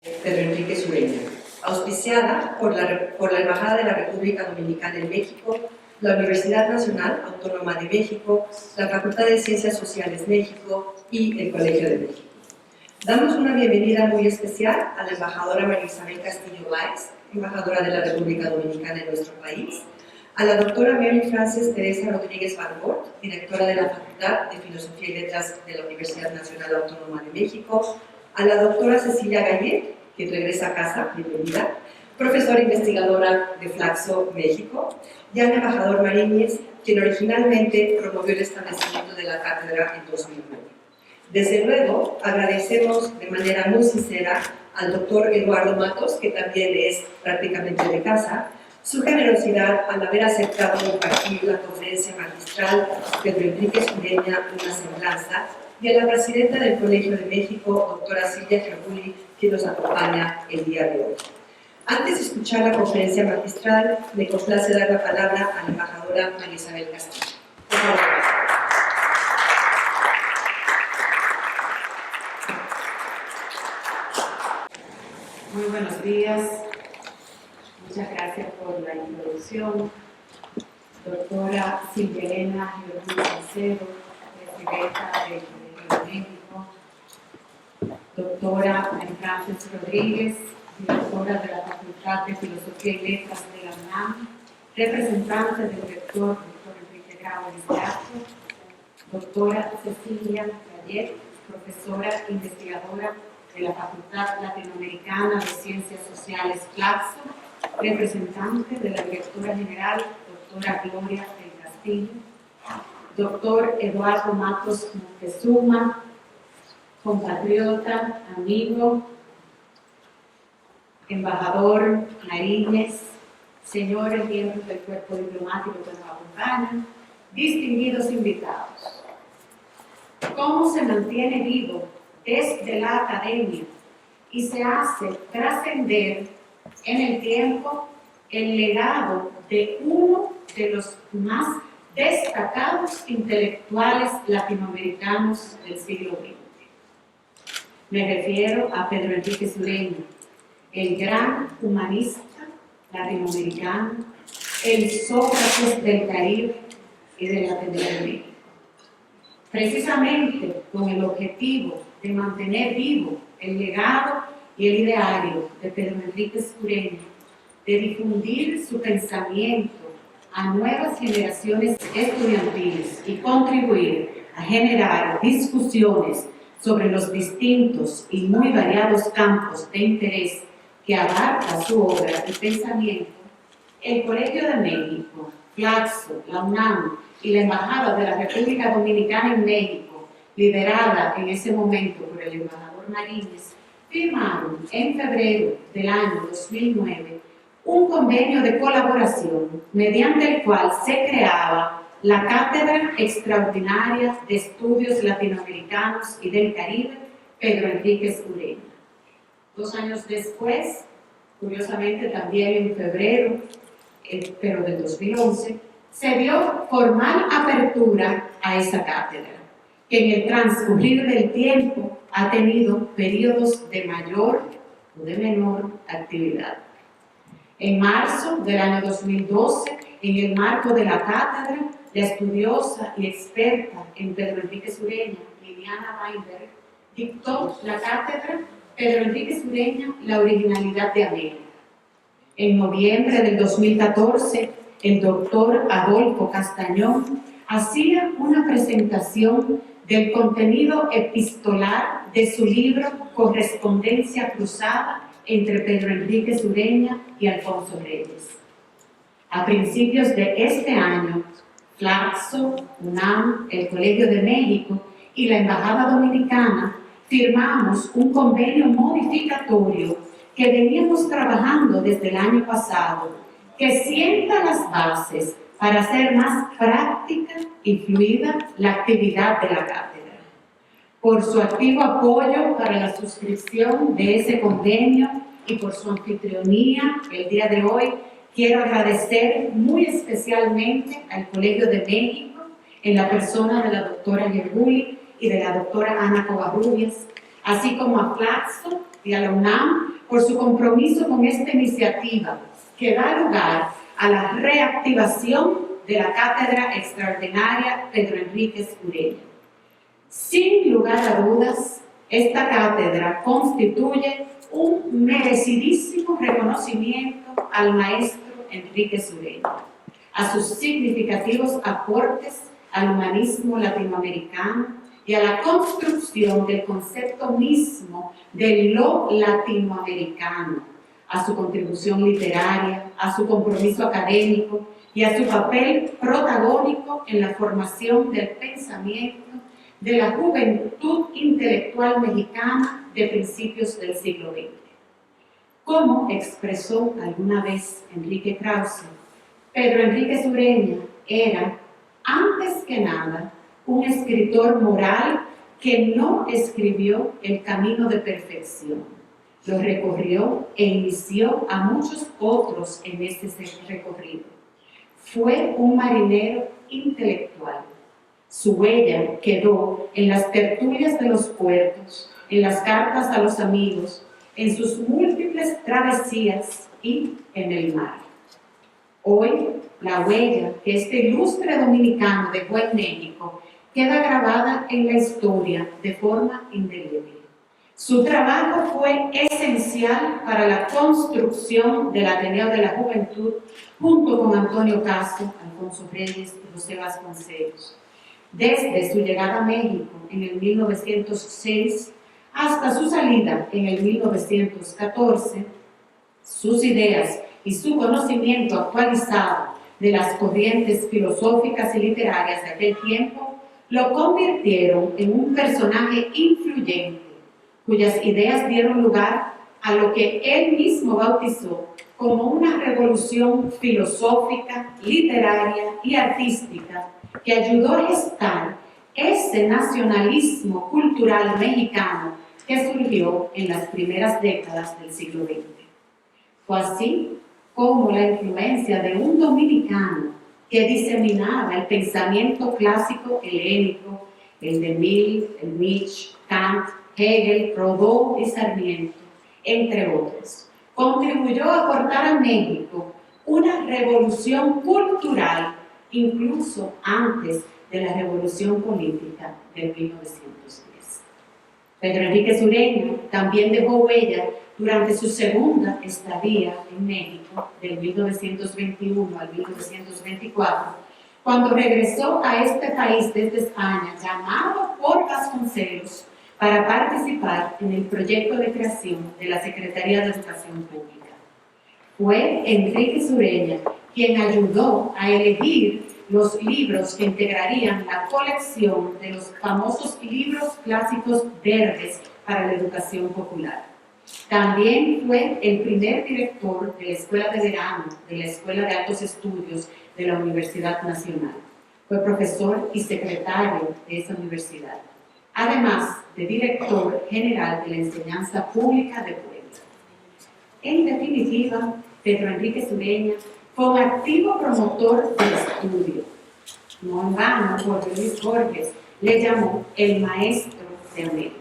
Pedro Enrique Sureña, auspiciada por la Embajada de la República Dominicana en México, la Universidad Nacional Autónoma de México, la Facultad de Ciencias Sociales México y el Colegio de México. Damos una bienvenida muy especial a la embajadora María Isabel Castillo Báez, embajadora de la República Dominicana en nuestro país, a la doctora Mary Frances Teresa Rodríguez Van Gort, directora de la Facultad de Filosofía y Letras de la Universidad Nacional Autónoma de México, a la doctora Cecilia Gayet, que regresa a casa, bienvenida, profesora investigadora de Flaxo, México, y al embajador Mariñez, quien originalmente promovió el establecimiento de la cátedra en 2009. Desde luego, agradecemos de manera muy sincera al doctor Eduardo Matos, que también es prácticamente de casa, su generosidad al haber aceptado impartir la conferencia magistral Pedro Enrique Sureña, una semblanza, y a la presidenta del Colegio de México, doctora Silvia Gerguli, que nos acompaña el día de hoy. Antes de escuchar la conferencia magistral, me complace dar la palabra a la embajadora María Isabel Castillo. Por favor. Muy buenos días. Muchas gracias por la introducción. Doctora Silvia Elena Gerguli Salcedo, presidenta del Colegio de México. Doctora Mary Frances Rodríguez, directora de la Facultad de Filosofía y Letras de la UNAM, representante del rector, doctor Enrique Grau Lizardo. Doctora Cecilia Gayet, profesora investigadora de la Facultad Latinoamericana de Ciencias Sociales Flaxo, representante de la directora general, doctora Gloria del Castillo, doctor Eduardo Matos Montezuma, compatriota, amigo, embajador Mariñez, señores miembros del cuerpo diplomático que nos acompañan, distinguidos invitados. ¿Cómo se mantiene vivo desde la academia y se hace trascender en el tiempo el legado de uno de los más destacados intelectuales latinoamericanos del siglo XX? Me refiero a Pedro Enrique Sureña, el gran humanista latinoamericano, el Sócrates del Caribe y de Latinoamérica. Precisamente con el objetivo de mantener vivo el legado y el ideario de Pedro Enrique Sureña, de difundir su pensamiento a nuevas generaciones estudiantiles y contribuir a generar discusiones sobre los distintos y muy variados campos de interés que abarca su obra y pensamiento, el Colegio de México, Flaxo, la UNAM y la Embajada de la República Dominicana en México, liderada en ese momento por el embajador Mariñez, firmaron en febrero del año 2009 un convenio de colaboración mediante el cual se creaba la Cátedra Extraordinaria de Estudios Latinoamericanos y del Caribe, Pedro Enrique Sureña. 2 años después, curiosamente también en febrero, pero del 2011, se dio formal apertura a esa cátedra, que en el transcurrir del tiempo ha tenido periodos de mayor o de menor actividad. En marzo del año 2012, en el marco de la cátedra, la estudiosa y experta en Pedro Enrique Sureña, Liliana Weinberg, dictó la cátedra Pedro Enrique Sureña, la originalidad de América. En noviembre del 2014, el doctor Adolfo Castañón hacía una presentación del contenido epistolar de su libro Correspondencia Cruzada entre Pedro Enrique Sureña y Alfonso Reyes. A principios de este año, Flaxo, UNAM, el Colegio de México y la Embajada Dominicana firmamos un convenio modificatorio que veníamos trabajando desde el año pasado, que sienta las bases para hacer más práctica y fluida la actividad de la cátedra. Por su activo apoyo para la suscripción de ese convenio y por su anfitrionía el día de hoy, quiero agradecer muy especialmente al Colegio de México, en la persona de la doctora Gerguli y de la doctora Ana Covarrubias, así como a Flaxo y a la UNAM por su compromiso con esta iniciativa que da lugar a la reactivación de la Cátedra Extraordinaria Pedro Enríquez Ureña. Sin lugar a dudas, esta cátedra constituye un merecidísimo reconocimiento al maestro Enríquez Ureña, a sus significativos aportes al humanismo latinoamericano y a la construcción del concepto mismo de lo latinoamericano, a su contribución literaria, a su compromiso académico y a su papel protagónico en la formación del pensamiento de la juventud intelectual mexicana de principios del siglo XX. Como expresó alguna vez Enrique Krause, Pedro Enríquez Ureña era, antes que nada, un escritor moral que no escribió el camino de perfección. Lo recorrió e inició a muchos otros en ese recorrido. Fue un marinero intelectual. Su huella quedó en las tertulias de los puertos, en las cartas a los amigos, en sus múltiples travesías y en el mar. Hoy, la huella que este ilustre dominicano dejó en México queda grabada en la historia de forma indeleble. Su trabajo fue esencial para la construcción del Ateneo de la Juventud junto con Antonio Caso, Alfonso Reyes y José Vasconcelos. Desde su llegada a México en el 1906 hasta su salida en el 1914, sus ideas y su conocimiento actualizado de las corrientes filosóficas y literarias de aquel tiempo lo convirtieron en un personaje influyente, cuyas ideas dieron lugar a lo que él mismo bautizó como una revolución filosófica, literaria y artística que ayudó a gestar ese nacionalismo cultural mexicano que surgió en las primeras décadas del siglo XX. Fue así como la influencia de un dominicano que diseminaba el pensamiento clásico helénico, el de Mill, el Nietzsche, Kant, Hegel, Rodó y Sarmiento, entre otros, contribuyó a aportar a México una revolución cultural incluso antes de la revolución política de 1910. Pedro Enríquez Ureña también dejó huella durante su segunda estadía en México, del 1921 al 1924, cuando regresó a este país desde España, llamado por Vasconcelos, para participar en el proyecto de creación de la Secretaría de Educación Pública. Fue Enríquez Ureña quien ayudó a elegir los libros que integrarían la colección de los famosos libros clásicos verdes para la educación popular. También fue el primer director de la Escuela de Verano de la Escuela de Altos Estudios de la Universidad Nacional. Fue profesor y secretario de esa universidad, además de director general de la Enseñanza Pública de Puebla. En definitiva, Pedro Enríquez Ureña fue un activo promotor del estudio. No en vano, Jorge Luis Borges le llamó el maestro de América.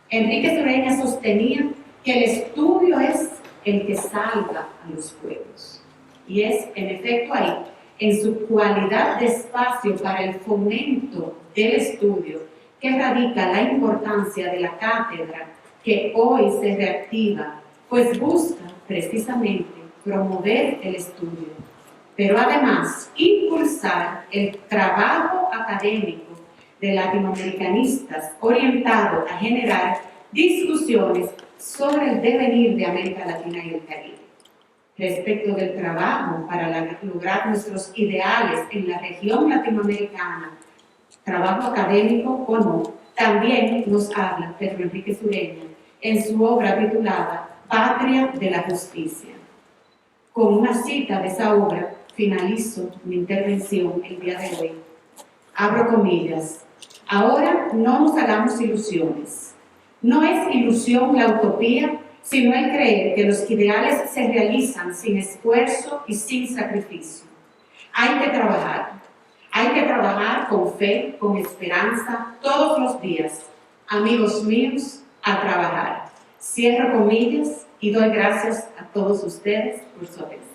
Enríquez Ureña sostenía que el estudio es el que salva a los pueblos. Y es, en efecto, ahí, en su cualidad de espacio para el fomento del estudio, que radica la importancia de la cátedra que hoy se reactiva, pues busca precisamente promover el estudio, pero además impulsar el trabajo académico de latinoamericanistas orientado a generar discusiones sobre el devenir de América Latina y el Caribe. Respecto del trabajo para lograr nuestros ideales en la región latinoamericana, trabajo académico o no, también nos habla Pedro Enríquez Ureña en su obra titulada Patria de la Justicia. Con una cita de esa obra finalizo mi intervención el día de hoy. Abro comillas. Ahora no nos hagamos ilusiones. No es ilusión la utopía, sino el creer que los ideales se realizan sin esfuerzo y sin sacrificio. Hay que trabajar con fe, con esperanza, todos los días. Amigos míos, a trabajar. Cierro comillas y doy gracias a todos ustedes por su atención.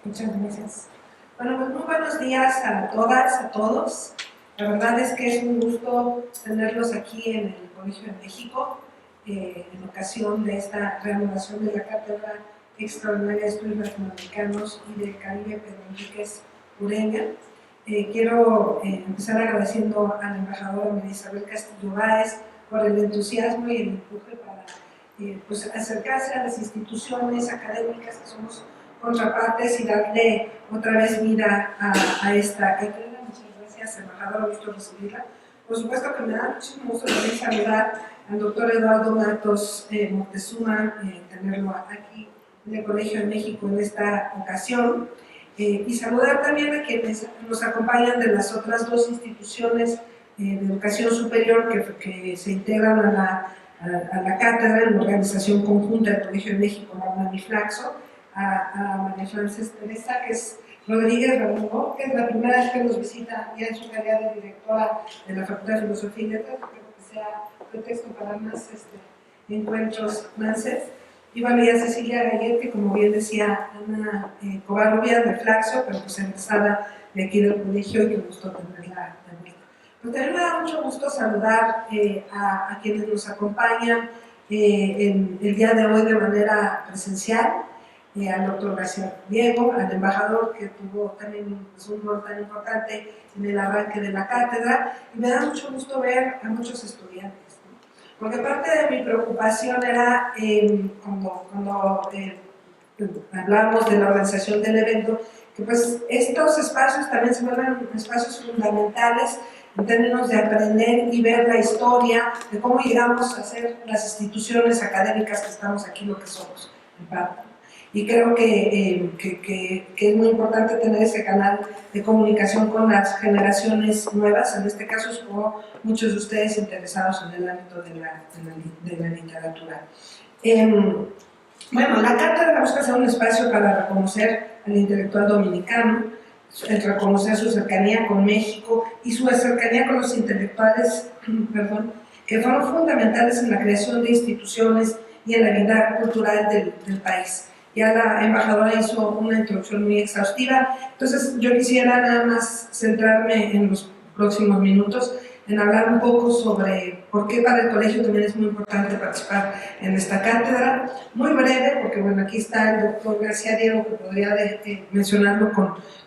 Muchas gracias. Bueno, pues muy buenos días a todas, a todos. La verdad es que es un gusto tenerlos aquí en el Colegio de México en ocasión de esta reanudación de la Cátedra Extraordinaria de Estudios Latinoamericanos y del Caribe Pedro Enríquez Ureña. Quiero empezar agradeciendo a la embajadora María Isabel Castillo Báez por el entusiasmo y el empuje para pues acercarse a las instituciones académicas que somos contrapartes y darle otra vez vida a esta cátedra. Muchas gracias, embajadora, gusto recibirla. Por supuesto que me da muchísimo gusto también saludar al doctor Eduardo Matos Moctezuma, tenerlo aquí en el Colegio de México en esta ocasión, y saludar también a quienes nos acompañan de las otras dos instituciones de educación superior que se integran a la cátedra en la organización conjunta del Colegio de México, la UNAMIFLAXO, a María Frances Teresa, que es Rodríguez Ramón, que es la primera vez que nos visita ya en su calidad de directora de la Facultad de Filosofía y Letras, creo que sea pretexto para más encuentros más. Y bueno, ya Cecilia Gallet, que como bien decía Ana Covarrubias de Flaxo, pero pues egresada de aquí del colegio, y que gustó tenerla de vuelta. Pero también me da mucho gusto saludar a quienes nos acompañan el día de hoy de manera presencial, al doctor García Diego, al embajador que tuvo también pues, un rol tan importante en el arranque de la cátedra, y me da mucho gusto ver a muchos estudiantes, ¿no? Porque parte de mi preocupación era cuando hablamos de la organización del evento, que pues estos espacios también se vuelven espacios fundamentales en términos de aprender y ver la historia de cómo llegamos a ser las instituciones académicas que estamos aquí, lo que somos, en parte. Y creo que es muy importante tener ese canal de comunicación con las generaciones nuevas, en este caso supongo muchos de ustedes interesados en el ámbito de la literatura. Bueno, la cátedra busca ser un espacio para reconocer al intelectual dominicano, el reconocer su cercanía con México y su cercanía con los intelectuales que fueron fundamentales en la creación de instituciones y en la vida cultural del país. Ya la embajadora hizo una introducción muy exhaustiva, entonces yo quisiera nada más centrarme en los próximos minutos en hablar un poco sobre por qué para el colegio también es muy importante participar en esta cátedra. Muy breve, porque bueno, aquí está el doctor García Diego, que podría mencionarlo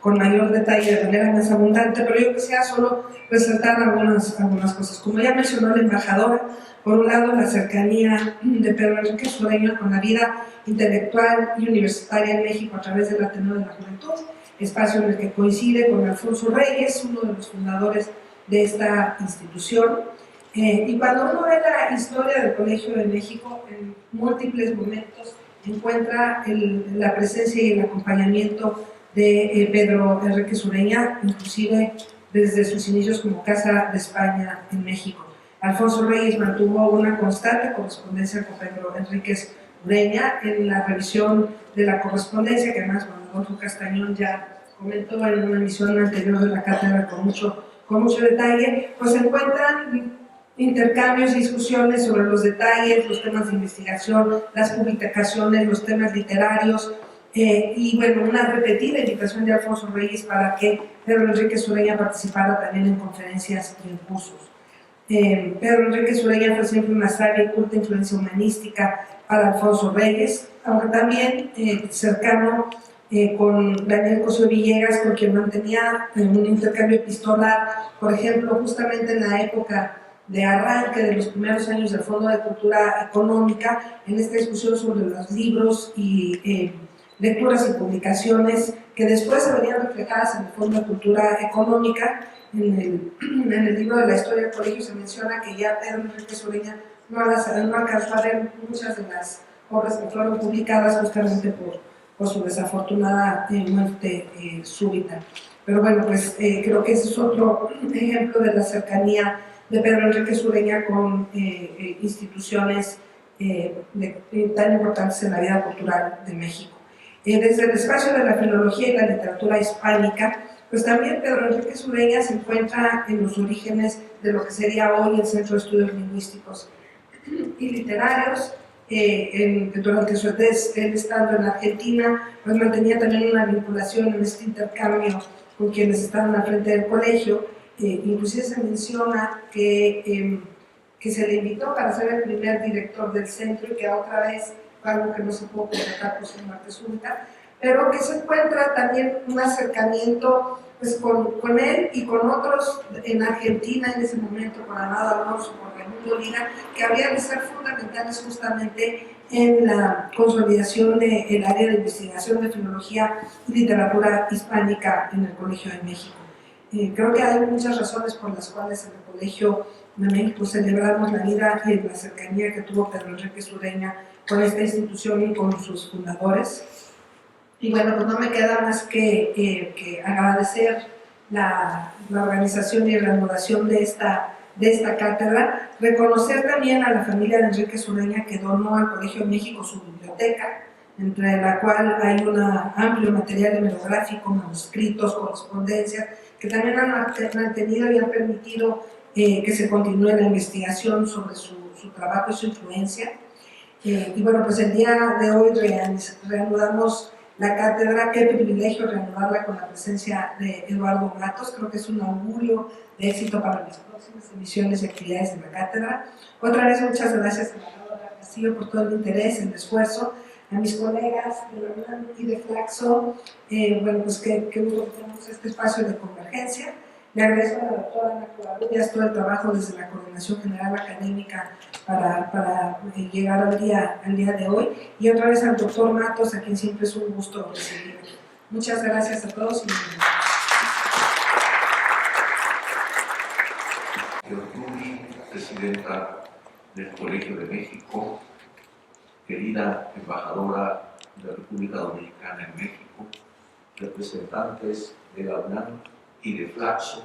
con mayor detalle, de manera más abundante, pero yo quisiera solo resaltar algunas cosas. Como ya mencionó la embajadora, por un lado, la cercanía de Pedro Enríquez Ureña con la vida intelectual y universitaria en México a través del Ateneo de la Juventud, espacio en el que coincide con Alfonso Reyes, uno de los fundadores de esta institución. Y cuando uno ve la historia del Colegio de México, en múltiples momentos encuentra la presencia y el acompañamiento de Pedro Enríquez Ureña, inclusive desde sus inicios como Casa de España en México. Alfonso Reyes mantuvo una constante correspondencia con Pedro Enríquez Ureña en la revisión de la correspondencia, que además Adolfo Castañón ya comentó en una emisión anterior de la cátedra con mucho detalle, pues se encuentran intercambios y discusiones sobre los detalles, los temas de investigación, las publicaciones, los temas literarios, y bueno, una repetida invitación de Alfonso Reyes para que Pedro Enríquez Ureña participara también en conferencias y en cursos. Pedro Enríquez Ureña fue siempre una sabia y culta influencia humanística para Alfonso Reyes, aunque también cercano con Daniel Cosío Villegas, con quien mantenía un intercambio epistolar, por ejemplo, justamente en la época de arranque de los primeros años del Fondo de Cultura Económica, en esta discusión sobre los libros y lecturas y publicaciones que después se verían reflejadas en el Fondo de Cultura Económica. En el libro de la historia del colegio se menciona que ya Pedro Enríquez Ureña no alcanzó a ver muchas de las obras que fueron publicadas justamente por su desafortunada muerte súbita. Pero bueno, pues creo que ese es otro ejemplo de la cercanía de Pedro Enríquez Ureña con instituciones tan importantes en la vida cultural de México. Desde el espacio de la filología y la literatura hispánica, Pues también Pedro Enríquez Ureña se encuentra en los orígenes de lo que sería hoy el Centro de Estudios Lingüísticos y Literarios. Durante su él estando en Argentina, pues mantenía también una vinculación en este intercambio con quienes estaban al frente del colegio. Inclusive se menciona que se le invitó para ser el primer director del centro y que otra vez fue algo que no se pudo completar por su muerte súbita, pero que se encuentra también un acercamiento pues, con él y con otros en Argentina en ese momento, con Amado Alonso, con Raimundo Lira, que habrían de ser fundamentales justamente en la consolidación del área de investigación de filología y literatura hispánica en el Colegio de México. Creo que hay muchas razones por las cuales en el Colegio de México celebramos la vida y la cercanía que tuvo Pedro Enríquez Ureña con esta institución y con sus fundadores. Y bueno, pues no me queda más que agradecer la organización y reanudación de esta cátedra, reconocer también a la familia de Enríquez Ureña que donó al Colegio de México su biblioteca, entre la cual hay un amplio material hemerográfico, manuscritos, correspondencias, que también han mantenido y han permitido que se continúe la investigación sobre su trabajo y su influencia. Y bueno, pues el día de hoy reanudamos la cátedra. Qué privilegio reanudarla con la presencia de Eduardo Matos. Creo que es un augurio de éxito para las próximas emisiones y actividades de la cátedra. Otra vez, muchas gracias a la doctora Castillo por todo el interés, el esfuerzo. A mis colegas de la UNAM y de Flaxo, bueno, pues qué gusto que tenemos este espacio de convergencia. Le agradezco a la doctora Ana Covarrubias todo el trabajo desde la Coordinación General Académica para llegar al día de hoy. Y otra vez al doctor Matos, a quien siempre es un gusto recibir. Muchas gracias a todos y bienvenidos. Presidenta del Colegio de México, querida embajadora de la República Dominicana en México, representantes de la UNAM y de Flaxo,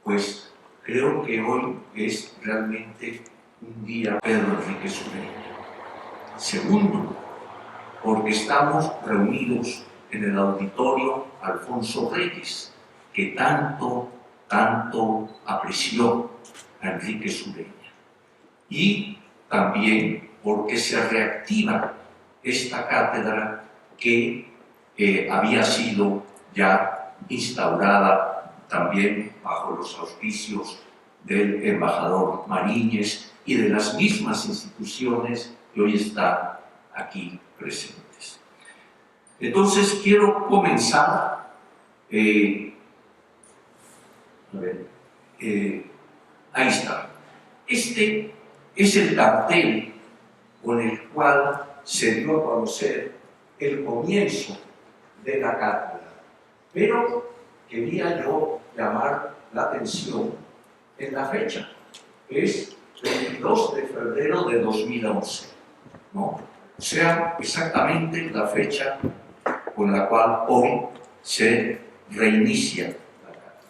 pues creo que hoy es realmente un día Pedro Enríquez Ureña. Segundo, porque estamos reunidos en el auditorio Alfonso Reyes, que tanto apreció a Enríquez Ureña. Y también porque se reactiva esta cátedra que había sido ya instaurada también bajo los auspicios del embajador Mariñez y de las mismas instituciones que hoy están aquí presentes. Entonces quiero comenzar ahí está. Este es el cartel con el cual se dio a conocer el comienzo de la cátedra. Pero quería yo llamar la atención en la fecha. Es 22 de febrero de 2011, ¿no? O sea, exactamente la fecha con la cual hoy se reinicia la cátedra.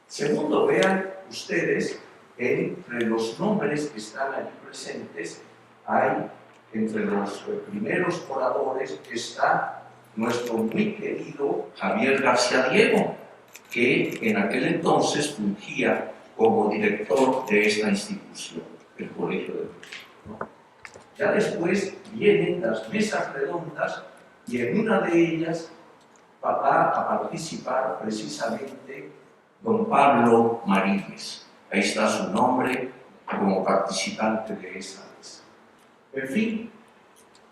Segundo, vean ustedes, entre los nombres que están allí presentes, hay entre los primeros oradores está nuestro muy querido Javier García Diego, que en aquel entonces fungía como director de esta institución, el Colegio de México, ¿no? Ya después vienen las mesas redondas y en una de ellas va a participar precisamente don Pablo Mariñez. Ahí está su nombre como participante de esa mesa. En fin,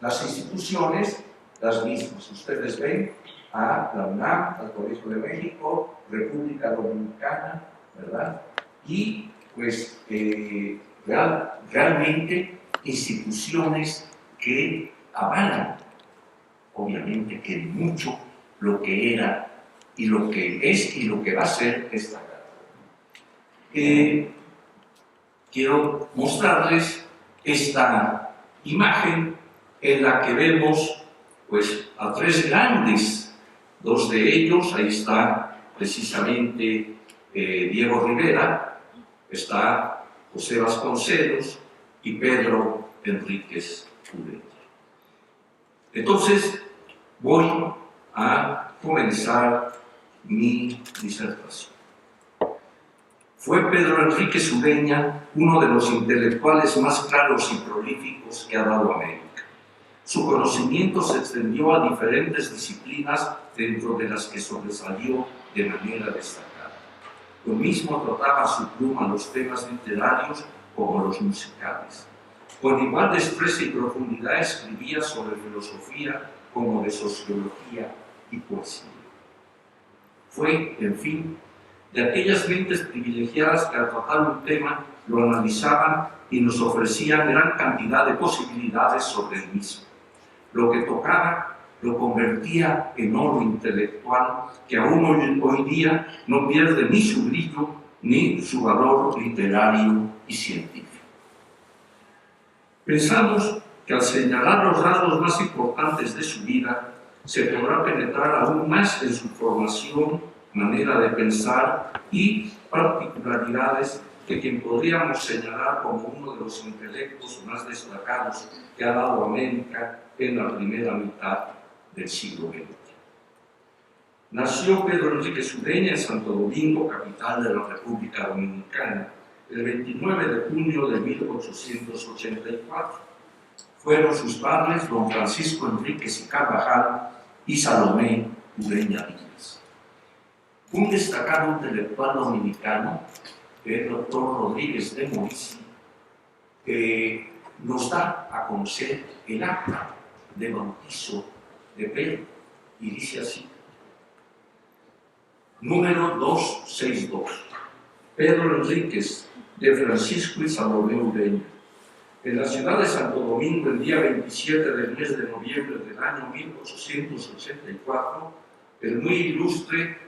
las instituciones, las mismas. Ustedes ven a la UNAM, al Colegio de México, República Dominicana, ¿verdad? Y pues realmente instituciones que avalan, obviamente, que mucho lo que era y lo que es y lo que va a ser esta cátedra. Quiero mostrarles esta imagen en la que vemos pues, a tres grandes, dos de ellos, ahí está precisamente Diego Rivera, está José Vasconcelos y Pedro Enríquez Ureña. Entonces voy a comenzar mi disertación. Fue Pedro Enríquez Ureña uno de los intelectuales más claros y prolíficos que ha dado América. Su conocimiento se extendió a diferentes disciplinas, dentro de las que sobresalió de manera destacada. Lo mismo trataba su pluma los temas literarios como los musicales. Con igual destreza y profundidad escribía sobre filosofía como de sociología y poesía. Fue, en fin, de aquellas mentes privilegiadas que al tratar un tema lo analizaban y nos ofrecían gran cantidad de posibilidades sobre el mismo. Lo que tocaba lo convertía en oro intelectual que aún hoy día no pierde ni su brillo ni su valor literario y científico. Pensamos que al señalar los rasgos más importantes de su vida se podrá penetrar aún más en su formación, manera de pensar y particularidades que quien podríamos señalar como uno de los intelectos más destacados que ha dado América en la primera mitad del siglo XX. Nació Pedro Enríquez Ureña en Santo Domingo, capital de la República Dominicana, el 29 de junio de 1884. Fueron sus padres don Francisco Enríquez y Carvajal y Salomé Ureña Díaz. Un destacado intelectual dominicano, el doctor Rodríguez de Moisí, nos da a conocer el acta de bautizo de Pedro, y dice así: número 262, Pedro Enríquez, de Francisco y Salomé Ureña, en la ciudad de Santo Domingo, el día 27 del mes de noviembre del año 1884, el muy ilustre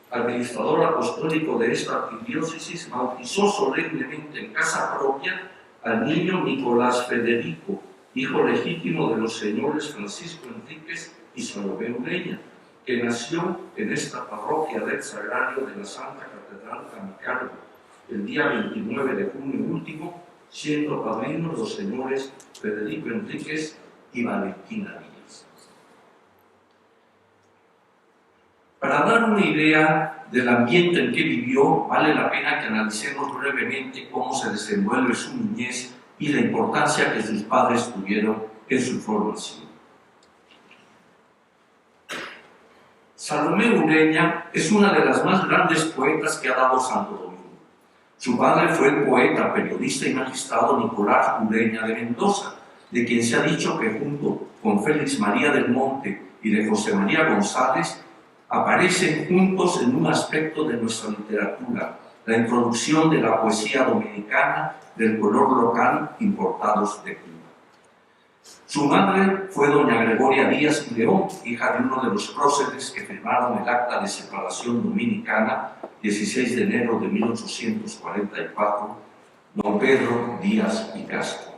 administrador apostólico de esta arquidiócesis bautizó solemnemente en casa propia al niño Nicolás Federico, hijo legítimo de los señores Francisco Enríquez y Salomé Ureña, que nació en esta parroquia del Sagrario de la Santa Catedral a mi cargo, el día 29 de junio último, siendo padrinos los señores Federico Enríquez y Valentina Díaz. Para dar una idea del ambiente en que vivió, vale la pena que analicemos brevemente cómo se desenvuelve su niñez y la importancia que sus padres tuvieron en su formación. Salomé Ureña es una de las más grandes poetas que ha dado Santo Domingo. Su padre fue el poeta, periodista y magistrado Nicolás Ureña de Mendoza, de quien se ha dicho que junto con Félix María del Monte y de José María González aparecen juntos en un aspecto de nuestra literatura, la introducción de la poesía dominicana del color local importados de Cuba. Su madre fue doña Gregoria Díaz y León, hija de uno de los próceres que firmaron el acta de separación dominicana 16 de enero de 1844, don Pedro Díaz y Castro.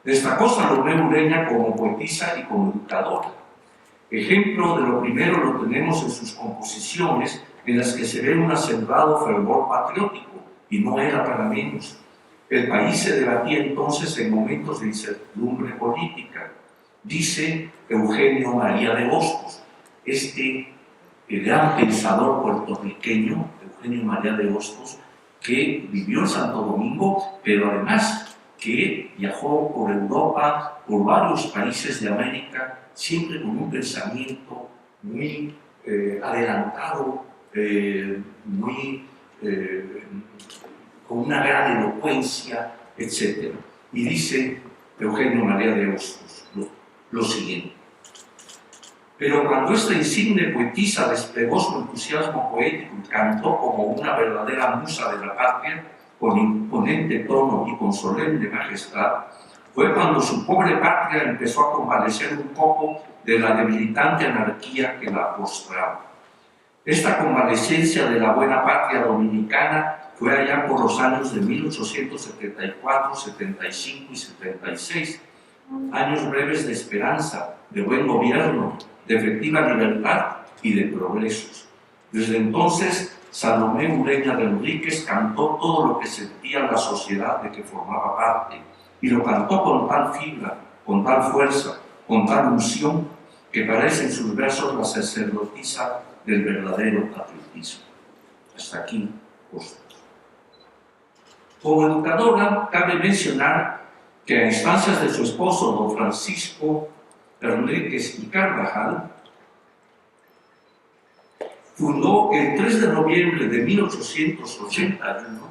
Destacó Salomé Ureña como poetisa y como educadora. Ejemplo de lo primero lo tenemos en sus composiciones, en las que se ve un acendrado fervor patriótico, y no era para menos. El país se debatía entonces en momentos de incertidumbre política. Dice Eugenio María de Hostos, este gran pensador puertorriqueño, Eugenio María de Hostos, que vivió en Santo Domingo, pero además que viajó por Europa, por varios países de América, siempre con un pensamiento muy adelantado, con una gran elocuencia, etc. Y dice Eugenio María de Hostos lo siguiente: pero cuando esta insigne poetisa desplegó su entusiasmo poético y cantó como una verdadera musa de la patria, con imponente tono y con solemne majestad, fue cuando su pobre patria empezó a convalecer un poco de la debilitante anarquía que la postraba. Esta convalescencia de la buena patria dominicana fue allá por los años de 1874, 75 y 76, años breves de esperanza, de buen gobierno, de efectiva libertad y de progresos. Desde entonces, Salomé Ureña de Enríquez cantó todo lo que sentía la sociedad de que formaba parte, y lo cantó con tal fibra, con tal fuerza, con tal unción, que parece en sus versos la sacerdotisa del verdadero patriotismo. Hasta aquí, Hostos. Como educadora, cabe mencionar que a instancias de su esposo, don Francisco Enríquez y Carvajal, fundó el 3 de noviembre de 1881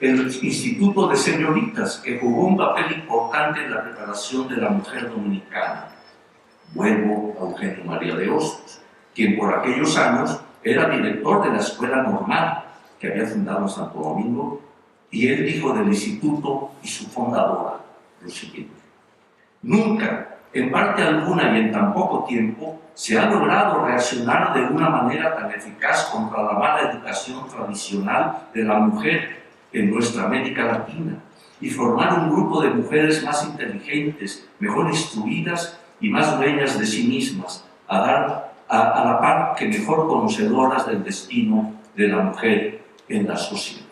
el Instituto de Señoritas, que jugó un papel importante en la preparación de la mujer dominicana. Vuelvo a Eugenio María de Hostos, quien por aquellos años era director de la Escuela Normal que había fundado en Santo Domingo, y él dijo del instituto y su fundadora lo siguiente: nunca, en parte alguna y en tan poco tiempo, se ha logrado reaccionar de una manera tan eficaz contra la mala educación tradicional de la mujer en nuestra América Latina y formar un grupo de mujeres más inteligentes, mejor instruidas y más dueñas de sí mismas, a la par que mejor conocedoras del destino de la mujer en la sociedad.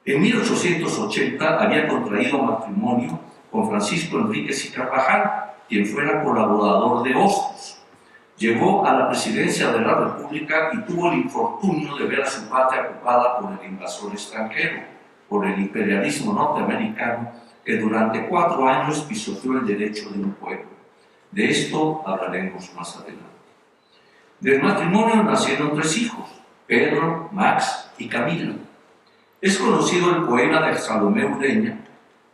En 1880 había contraído matrimonio con Francisco Enríquez y Carvajal, quien fuera colaborador de Hostos. Llegó a la presidencia de la República y tuvo el infortunio de ver a su patria ocupada por el invasor extranjero, por el imperialismo norteamericano, que durante 4 años pisoteó el derecho de un pueblo. De esto hablaremos más adelante. Del matrimonio nacieron 3 hijos, Pedro, Max y Camila. Es conocido el poema de Salomé Ureña,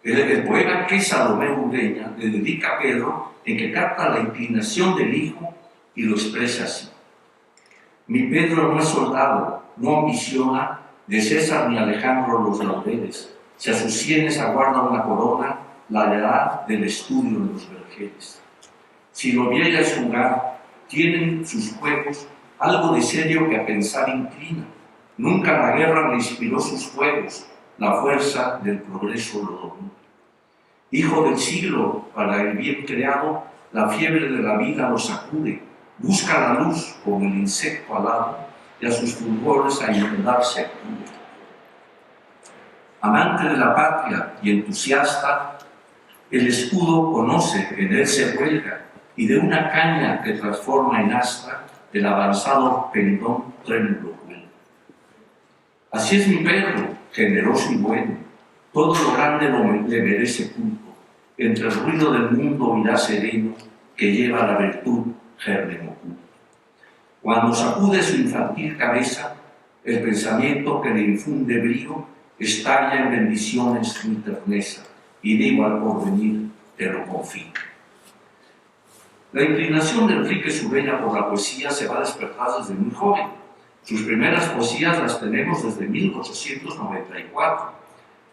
el poema que Salomé Ureña le dedica a Pedro, en que capta la inclinación del hijo y lo expresa así: mi Pedro no es soldado, no ambiciona de César ni Alejandro los laureles, si a sus sienes aguarda una corona, la hará del estudio de los vergeles. Si lo viera es jugar, tienen sus juegos algo de serio que a pensar inclina. Nunca la guerra le inspiró sus fuegos, la fuerza del progreso lo domina. Hijo del siglo, para el bien creado, la fiebre de la vida lo sacude, busca la luz como el insecto alado y a sus fulgores a inundarse acude. Amante de la patria y entusiasta, el escudo conoce, en él se huelga, y de una caña que transforma en astra, el avanzado pendón trémulo cuelga. Así es mi Pedro, generoso y bueno, todo lo grande le merece culto, entre el ruido del mundo irá sereno, que lleva la virtud germen oculto. Cuando sacude su infantil cabeza, el pensamiento que le infunde brío estalla en bendiciones mi terneza, y digo al porvenir, te lo confío. La inclinación de Enríquez Ureña por la poesía se va a despertar desde muy joven. Sus primeras poesías las tenemos desde 1894.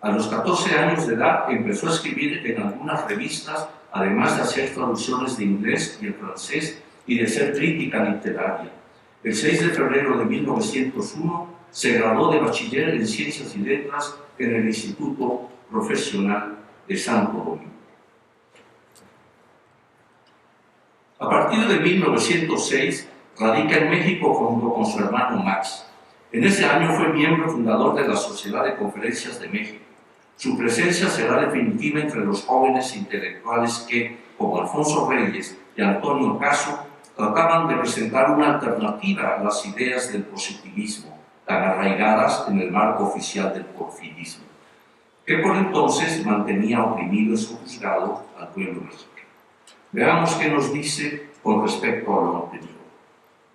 A los 14 años de edad empezó a escribir en algunas revistas, además de hacer traducciones de inglés y el francés y de ser crítica literaria. El 6 de febrero de 1901 se graduó de bachiller en Ciencias y Letras en el Instituto Profesional de Santo Domingo. A partir de 1906 radica en México junto con su hermano Max. En ese año fue miembro fundador de la Sociedad de Conferencias de México. Su presencia será definitiva entre los jóvenes intelectuales que, como Alfonso Reyes y Antonio Caso, trataban de presentar una alternativa a las ideas del positivismo, tan arraigadas en el marco oficial del porfirismo, que por entonces mantenía oprimido y sojuzgado al pueblo mexicano. Veamos qué nos dice con respecto a lo anterior.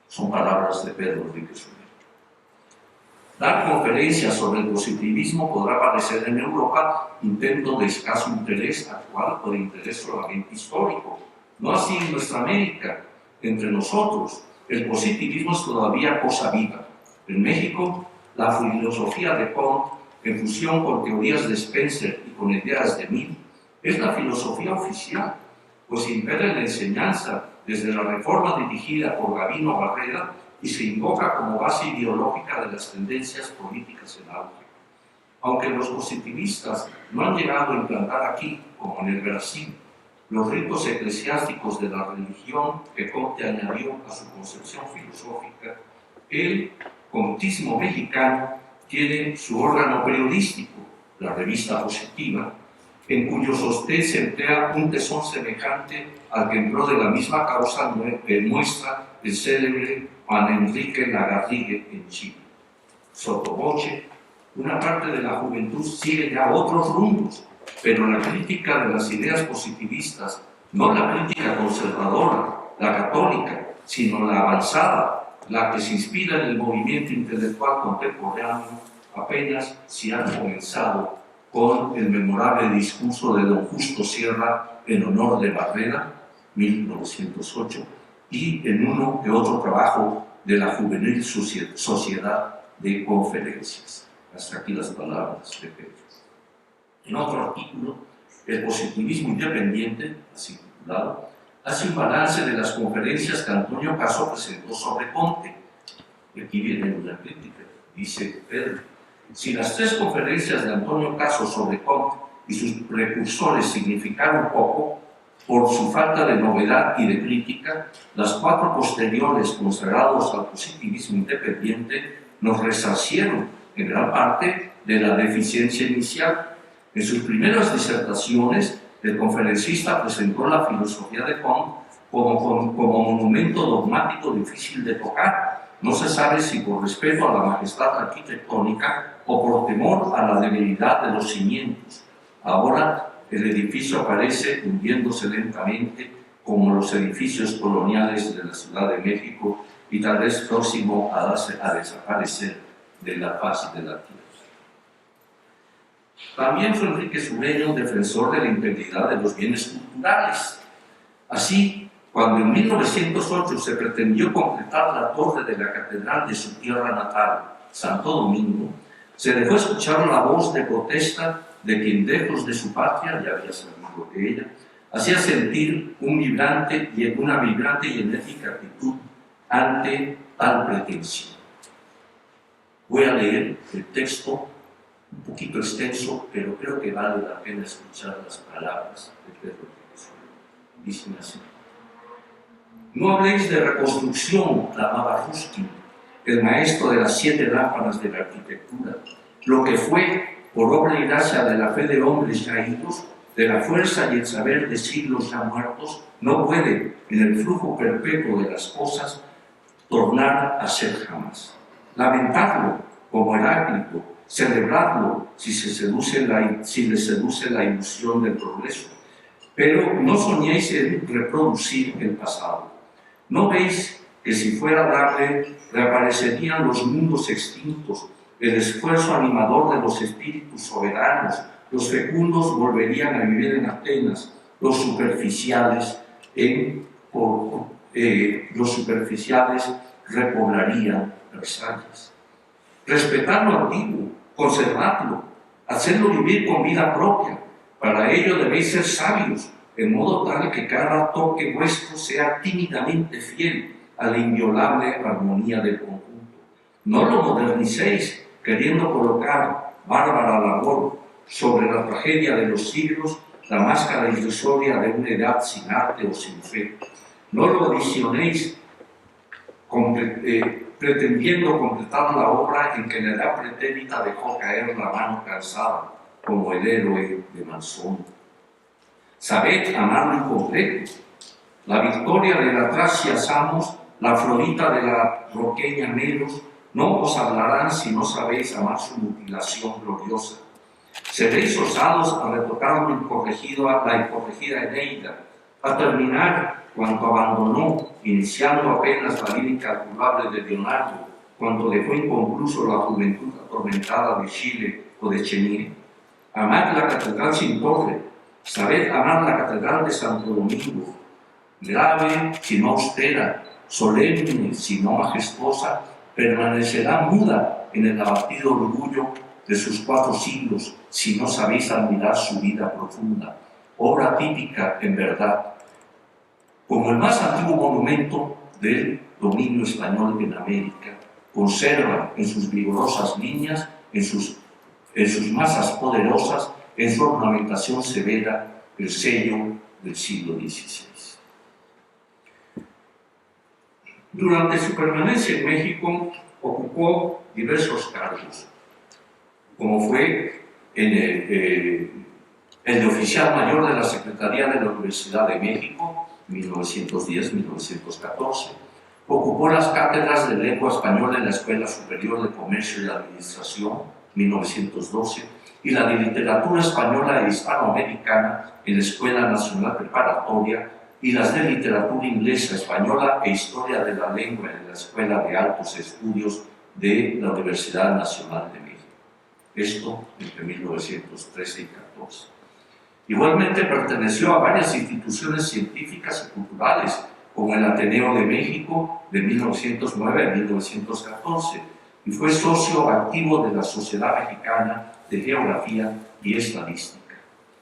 Son palabras de Pedro Enríquez Ureña. Dar conferencias sobre el positivismo podrá parecer en Europa intento de escaso interés actual o de interés solamente histórico. No así en nuestra América. Entre nosotros, el positivismo es todavía cosa viva. En México, la filosofía de Comte, en fusión con teorías de Spencer y con ideas de Mill, es la filosofía oficial, pues impera en la enseñanza desde la reforma dirigida por Gabino Barrera y se invoca como base ideológica de las tendencias políticas en auge. Aunque los positivistas no han llegado a implantar aquí, como en el Brasil, los ritos eclesiásticos de la religión que Comte añadió a su concepción filosófica, el comtismo mexicano tiene su órgano periodístico, la revista Positiva, en cuyo sostén se emplea un tesón semejante al que empleó de la misma causa muestra el célebre Juan Enrique Lagarrigue en Chile. Sotoboche, una parte de la juventud sigue ya otros rumbos, pero la crítica de las ideas positivistas, no la crítica conservadora, la católica, sino la avanzada, la que se inspira en el movimiento intelectual contemporáneo, apenas se ha comenzado con el memorable discurso de don Justo Sierra en honor de Barrera, 1908, y en uno que otro trabajo de la Juvenil Sociedad de Conferencias. Hasta aquí las palabras de Pedro. En otro artículo, el positivismo independiente, así titulado, hace un balance de las conferencias que Antonio Caso presentó sobre Comte. Y aquí viene una crítica, dice Pedro. Si las 3 conferencias de Antonio Caso sobre Comte y sus precursores significaron poco, por su falta de novedad y de crítica, las 4 posteriores consagrados al positivismo independiente nos resarcieron en gran parte de la deficiencia inicial. En sus primeras disertaciones, el conferencista presentó la filosofía de Comte como monumento dogmático difícil de tocar. No se sabe si por respeto a la majestad arquitectónica o por temor a la debilidad de los cimientos. Ahora el edificio aparece hundiéndose lentamente como los edificios coloniales de la Ciudad de México y tal vez próximo a desaparecer de la faz de la tierra. También fue Enrique Sureño defensor de la integridad de los bienes culturales. Así, cuando en 1908 se pretendió completar la torre de la catedral de su tierra natal, Santo Domingo, se dejó escuchar la voz de protesta de quien, lejos de su patria, ya había salido de ella, hacía sentir una vibrante y enérgica actitud ante tal pretensión. Voy a leer el texto, un poquito extenso, pero creo que vale la pena escuchar las palabras de Pedro Jesús. Dicen así: no habléis de reconstrucción, clamaba Ruskin, el maestro de las 7 lámparas de la arquitectura. Lo que fue, por obra y gracia de la fe de hombres ya idos, de la fuerza y el saber de siglos ya muertos, no puede, en el flujo perpetuo de las cosas, tornar a ser jamás. Lamentarlo, como Heráclito, celebrarlo si le seduce la ilusión del progreso. Pero no soñéis en reproducir el pasado. ¿No veis que si fuera darle, reaparecerían los mundos extintos, el esfuerzo animador de los espíritus soberanos, los fecundos volverían a vivir en Atenas, los superficiales repoblarían Versalles? Respetad lo antiguo, conservadlo, hacedlo vivir con vida propia. Para ello debéis ser sabios, de modo tal que cada toque vuestro sea tímidamente fiel a la inviolable armonía del conjunto. No lo modernicéis, queriendo colocar bárbara labor sobre la tragedia de los siglos la máscara irrisoria de una edad sin arte o sin fe. No lo adicionéis pretendiendo completar la obra en que la edad pretérita dejó caer la mano cansada, como el héroe de Manzoni. Sabed amar lo incompleto. La victoria de la Tracia Samos, la Afrodita de la Roqueña Melos, no os hablarán si no sabéis amar su mutilación gloriosa. Seréis osados a retocar la incorregida Eneida, a terminar cuanto abandonó, iniciando apenas la vida incalculable de Leonardo, cuando dejó inconcluso la juventud atormentada de Chile o de Chenier. Amad la catedral sin torre, sabed amar la catedral de Santo Domingo, grave si no austera, solemne si no majestuosa, permanecerá muda en el abatido orgullo de sus 4 siglos si no sabéis admirar su vida profunda, obra típica en verdad, como el más antiguo monumento del dominio español en América. Conserva en sus vigorosas líneas, en sus masas poderosas, en su ornamentación severa, el sello del siglo XVI. Durante su permanencia en México ocupó diversos cargos, como fue el el de oficial mayor de la Secretaría de la Universidad de México, 1910-1914. Ocupó las cátedras de Lengua Española en la Escuela Superior de Comercio y Administración, 1912, y la de Literatura Española e Hispanoamericana en la Escuela Nacional Preparatoria, y las de Literatura Inglesa, Española e Historia de la Lengua en la Escuela de Altos Estudios de la Universidad Nacional de México. Esto entre 1913 y 14. Igualmente perteneció a varias instituciones científicas y culturales, como el Ateneo de México de 1909 a 1914, y fue socio activo de la Sociedad Mexicana de Geografía y Estadística.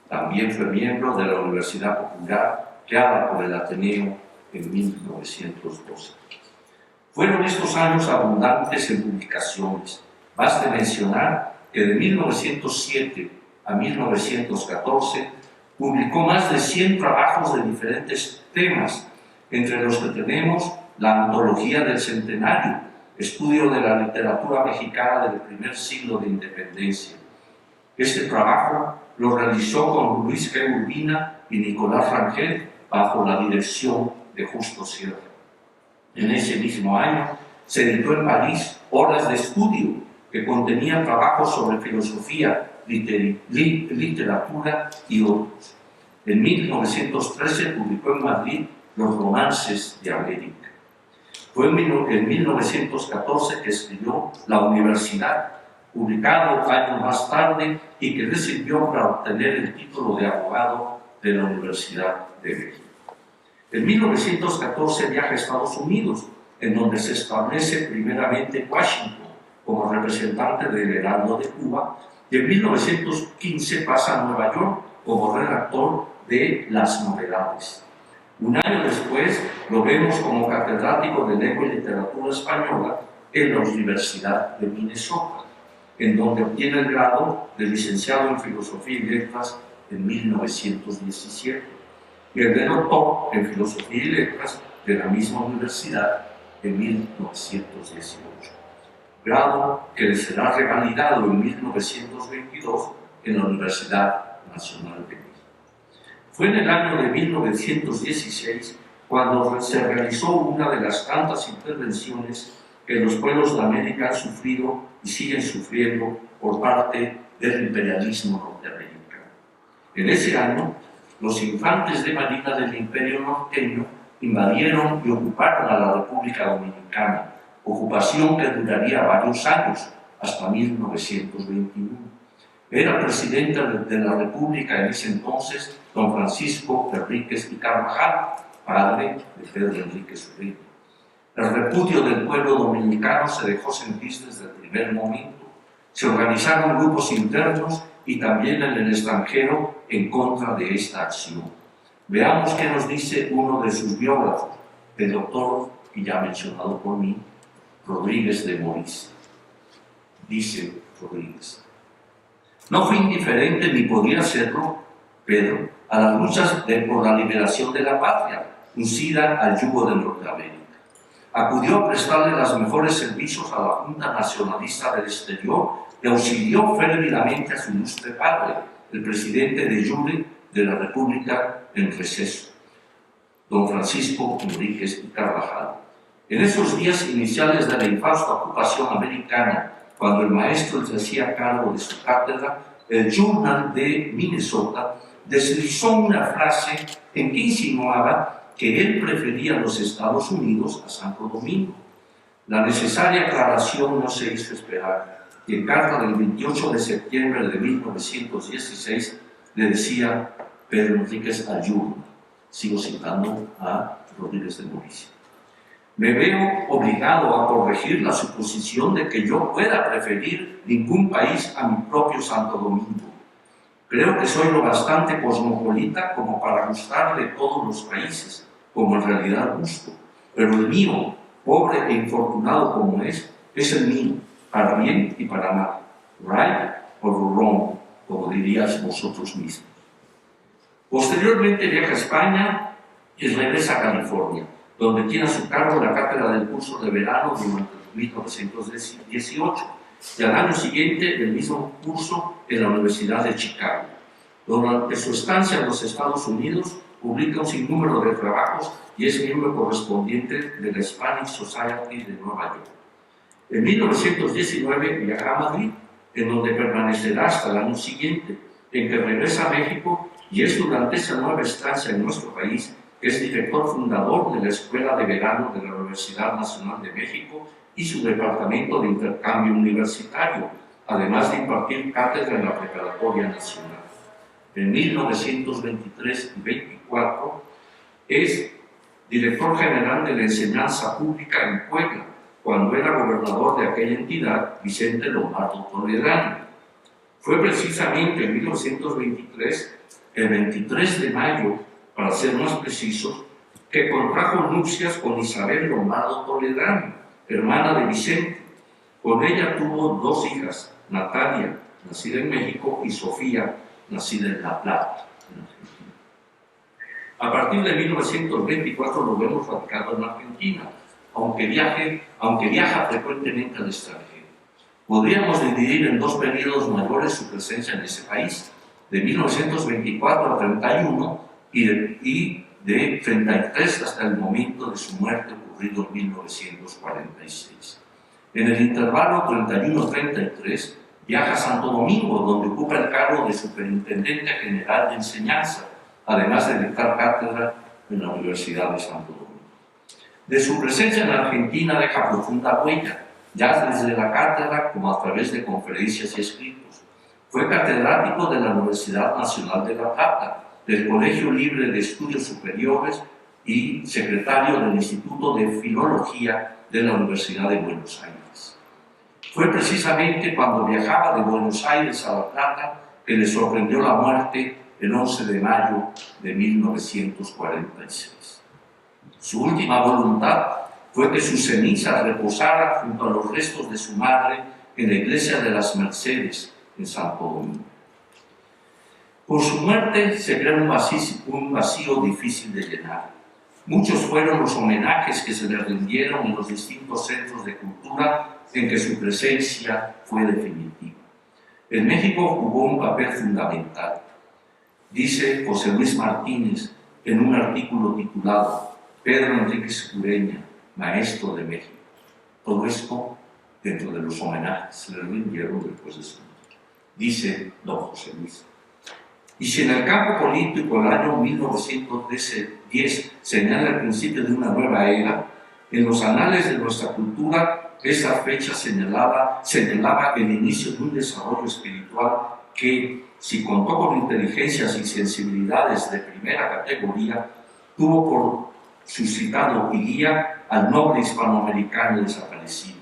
También fue miembro de la Universidad Popular, creada por el Ateneo en 1912. Fueron estos años abundantes en publicaciones. Baste mencionar que de 1907 a 1914 publicó más de 100 trabajos de diferentes temas, entre los que tenemos la Antología del Centenario, estudio de la literatura mexicana del primer siglo de independencia. Este trabajo lo realizó con Luis G. Urbina y Nicolás Rangel bajo la dirección de Justo Sierra. En ese mismo año se editó en París Horas de Estudio, que contenía trabajos sobre filosofía, literatura y otros. En 1913 publicó en Madrid Los Romances de América. Fue en 1914 que escribió La Universidad, publicado años más tarde y que le sirvió para obtener el título de abogado de la Universidad de México. En 1914 viaja a Estados Unidos, en donde se establece primeramente en Washington como representante del Heraldo de Cuba, y en 1915 pasa a Nueva York como redactor de Las Novedades. Un año después lo vemos como catedrático de Lengua y Literatura Española en la Universidad de Minnesota, en donde obtiene el grado de licenciado en Filosofía y Letras en 1917 y el de doctor en Filosofía y Letras de la misma universidad en 1918, grado que le será revalidado en 1922 en la Universidad Nacional de México. Fue en el año de 1916 cuando se realizó una de las tantas intervenciones que los pueblos de América han sufrido y siguen sufriendo por parte del imperialismo norteamericano. En ese año, los infantes de marina del Imperio norteño invadieron y ocuparon a la República Dominicana, ocupación que duraría varios años, hasta 1921. Era presidente de la República en ese entonces don Francisco Enríquez y Carvajal, padre de Pedro Enríquez Ureña. El repudio del pueblo dominicano se dejó sentir desde el primer momento. Se organizaron grupos internos y también en el extranjero en contra de esta acción. Veamos qué nos dice uno de sus biógrafos, el doctor, y ya mencionado por mí, Rodríguez de Moris. Dice Rodríguez: no fue indiferente ni podía serlo Pedro a las luchas por la liberación de la patria, uncida al yugo de Norteamérica. Acudió a prestarle los mejores servicios a la Junta Nacionalista del Exterior y auxilió férvidamente a su ilustre padre, el presidente de jure de la República en receso, don Francisco Enríquez y Carvajal. En esos días iniciales de la infausta ocupación americana, cuando el maestro se hacía cargo de su cátedra, el Journal de Minnesota deslizó una frase en que insinuaba que él prefería los Estados Unidos a Santo Domingo. La necesaria aclaración no se hizo esperar, y en carta del 28 de septiembre de 1916 le decía Pedro Enríquez al Journal, sigo citando a Rodríguez de Moris: me veo obligado a corregir la suposición de que yo pueda preferir ningún país a mi propio Santo Domingo. Creo que soy lo bastante cosmopolita como para gustarle todos los países, como en realidad gusto, pero el mío, pobre e infortunado como es el mío, para bien y para mal, right or wrong, como diríais vosotros mismos. Posteriormente viaja a España y regresa a California, donde tiene a su cargo la cátedra del curso de verano durante 1918 y al año siguiente el mismo curso en la Universidad de Chicago. Durante su estancia en los Estados Unidos, publica un sinnúmero de trabajos y es miembro correspondiente de la Hispanic Society de Nueva York. En 1919 viaja a Madrid, en donde permanecerá hasta el año siguiente, en que regresa a México, y es durante esa nueva estancia en nuestro país que es director fundador de la Escuela de Verano de la Universidad Nacional de México y su departamento de intercambio universitario, además de impartir cátedra en la Preparatoria Nacional. En 1923 y 24 es director general de la Enseñanza Pública en Puebla, cuando era gobernador de aquella entidad, Vicente Lombardo Toledano. Fue precisamente en 1923, el 23 de mayo, para ser más precisos, que contrajo nupcias con Isabel Lombardo Toledano, hermana de Vicente. Con ella tuvo 2 hijas, Natalia, nacida en México, y Sofía, nacida en La Plata, en Argentina. A partir de 1924 lo vemos radicado en Argentina, aunque viaja frecuentemente al extranjero. Podríamos dividir en 2 periodos mayores su presencia en ese país, de 1924 a 31 y de 33 hasta el momento de su muerte, ocurrido en 1946. En el intervalo 31-33 viaja a Santo Domingo, donde ocupa el cargo de Superintendente General de Enseñanza, además de dictar cátedra en la Universidad de Santo Domingo. De su presencia en Argentina deja profunda huella, ya desde la cátedra como a través de conferencias y escritos. Fue catedrático de la Universidad Nacional de La Plata, del Colegio Libre de Estudios Superiores y secretario del Instituto de Filología de la Universidad de Buenos Aires. Fue precisamente cuando viajaba de Buenos Aires a La Plata que le sorprendió la muerte el 11 de mayo de 1946. Su última voluntad fue que sus cenizas reposaran junto a los restos de su madre en la iglesia de las Mercedes, en Santo Domingo. Por su muerte se crea un vacío difícil de llenar. Muchos fueron los homenajes que se le rindieron en los distintos centros de cultura en que su presencia fue definitiva. En México jugó un papel fundamental. Dice José Luis Martínez en un artículo titulado Pedro Enríquez Ureña, maestro de México. Todo esto dentro de los homenajes se le rindieron después de su muerte. Dice don José Luis: y si en el campo político el año 1910 señala el principio de una nueva era, en los anales de nuestra cultura esa fecha señalaba el inicio de un desarrollo espiritual que, si contó con inteligencias y sensibilidades de primera categoría, tuvo por suscitado y guía al noble hispanoamericano desaparecido.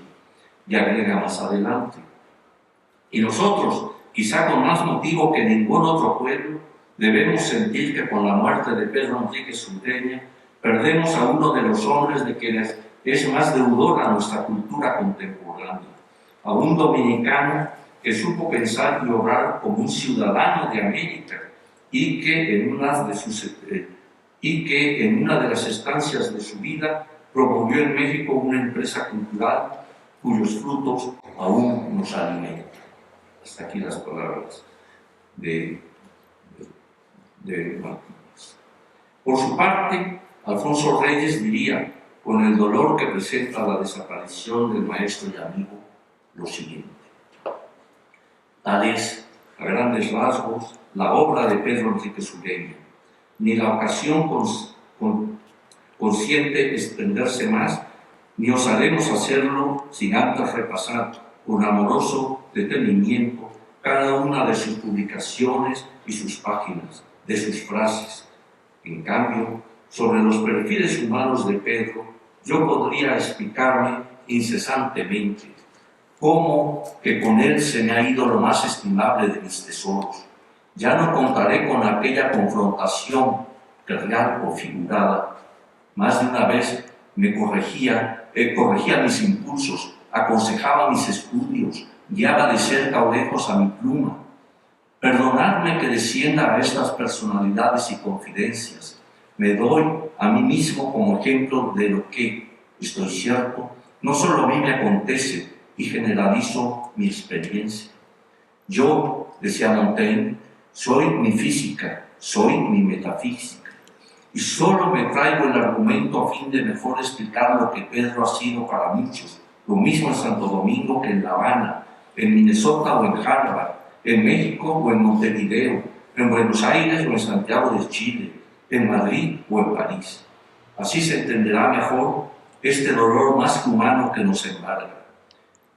Y agrega más adelante: y nosotros, quizá con más motivo que ningún otro pueblo, debemos sentir que con la muerte de Pedro Enríquez Ureña perdemos a uno de los hombres de quienes es más deudora nuestra cultura contemporánea, a un dominicano que supo pensar y obrar como un ciudadano de América y que en una de las estancias de su vida promovió en México una empresa cultural cuyos frutos aún nos alimentan. Hasta aquí las palabras de Martínez. Por su parte, Alfonso Reyes diría, con el dolor que presenta la desaparición del maestro y amigo, lo siguiente: tal es, a grandes rasgos, la obra de Pedro Enríquez Ureña, ni la ocasión consciente extenderse más, ni osaremos hacerlo sin antes repasar con amoroso detenimiento cada una de sus publicaciones y sus páginas, de sus frases. En cambio, sobre los perfiles humanos de Pedro, yo podría explicarme incesantemente cómo que con él se me ha ido lo más estimable de mis tesoros. Ya no contaré con aquella confrontación, real o figurada. Más de una vez me corregía mis impulsos, aconsejaba mis estudios, guiaba de cerca o lejos a mi pluma. Perdonadme que descienda a estas personalidades y confidencias. Me doy a mí mismo como ejemplo de lo que, estoy cierto, no solo a mí me acontece y generalizo mi experiencia. Yo, decía Montaigne, soy mi física, soy mi metafísica. Y solo me traigo el argumento a fin de mejor explicar lo que Pedro ha sido para muchos, lo mismo en Santo Domingo que en La Habana, en Minnesota o en Harvard, en México o en Montevideo, en Buenos Aires o en Santiago de Chile, en Madrid o en París. Así se entenderá mejor este dolor más humano que nos embarga.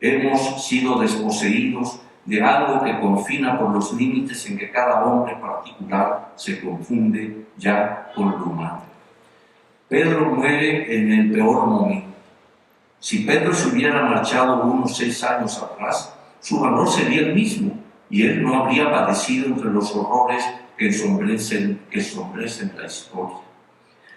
Hemos sido desposeídos de algo que confina por los límites en que cada hombre particular se confunde ya con lo humano. Pedro muere en el peor momento. Si Pedro se hubiera marchado unos 6 años atrás, su valor sería el mismo y él no habría padecido entre los horrores que ensombrecen la historia.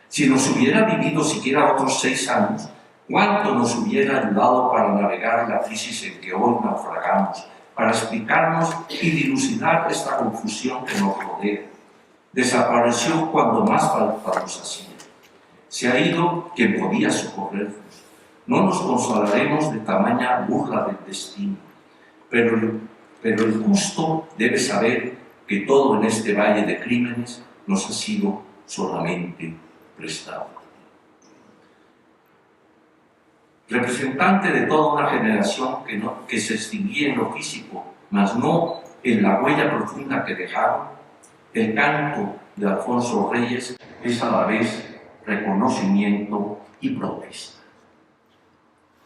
Si nos hubiera vivido siquiera otros 6 años, ¿cuánto nos hubiera ayudado para navegar la crisis en que hoy naufragamos, para explicarnos y dilucidar esta confusión que nos rodea? Desapareció cuando más falta nos hacía. Se ha ido quien podía socorrernos. No nos consolaremos de tamaña burla del destino, pero el justo debe saber que todo en este valle de crímenes nos ha sido solamente prestado. Representante de toda una generación que se extinguía en lo físico, mas no en la huella profunda que dejaron, el canto de Alfonso Reyes es a la vez reconocimiento y protesta.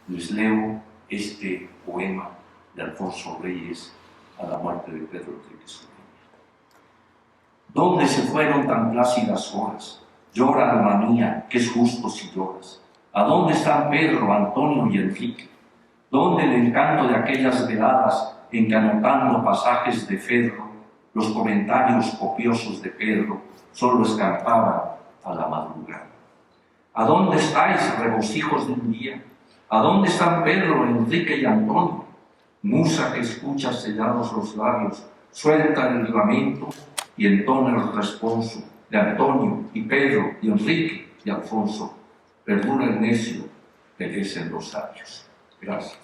Les leo este poema de Alfonso Reyes a la muerte de Pedro Enríquez Ureña. ¿Dónde se fueron tan plácidas horas? Llora, alma mía, que es justo si lloras. ¿A dónde están Pedro, Antonio y Enrique? ¿Dónde el encanto de aquellas veladas en que, anotando pasajes de Fedro, los comentarios copiosos de Pedro solo escapaban a la madrugada? ¿A dónde estáis, regocijos de un día? ¿A dónde están Pedro, Enrique y Antonio? Musa que escucha sellados los labios, suelta el lamento y entona el responso de Antonio y Pedro y Enrique y Alfonso. Perdura el necio, perecen los sabios. Gracias.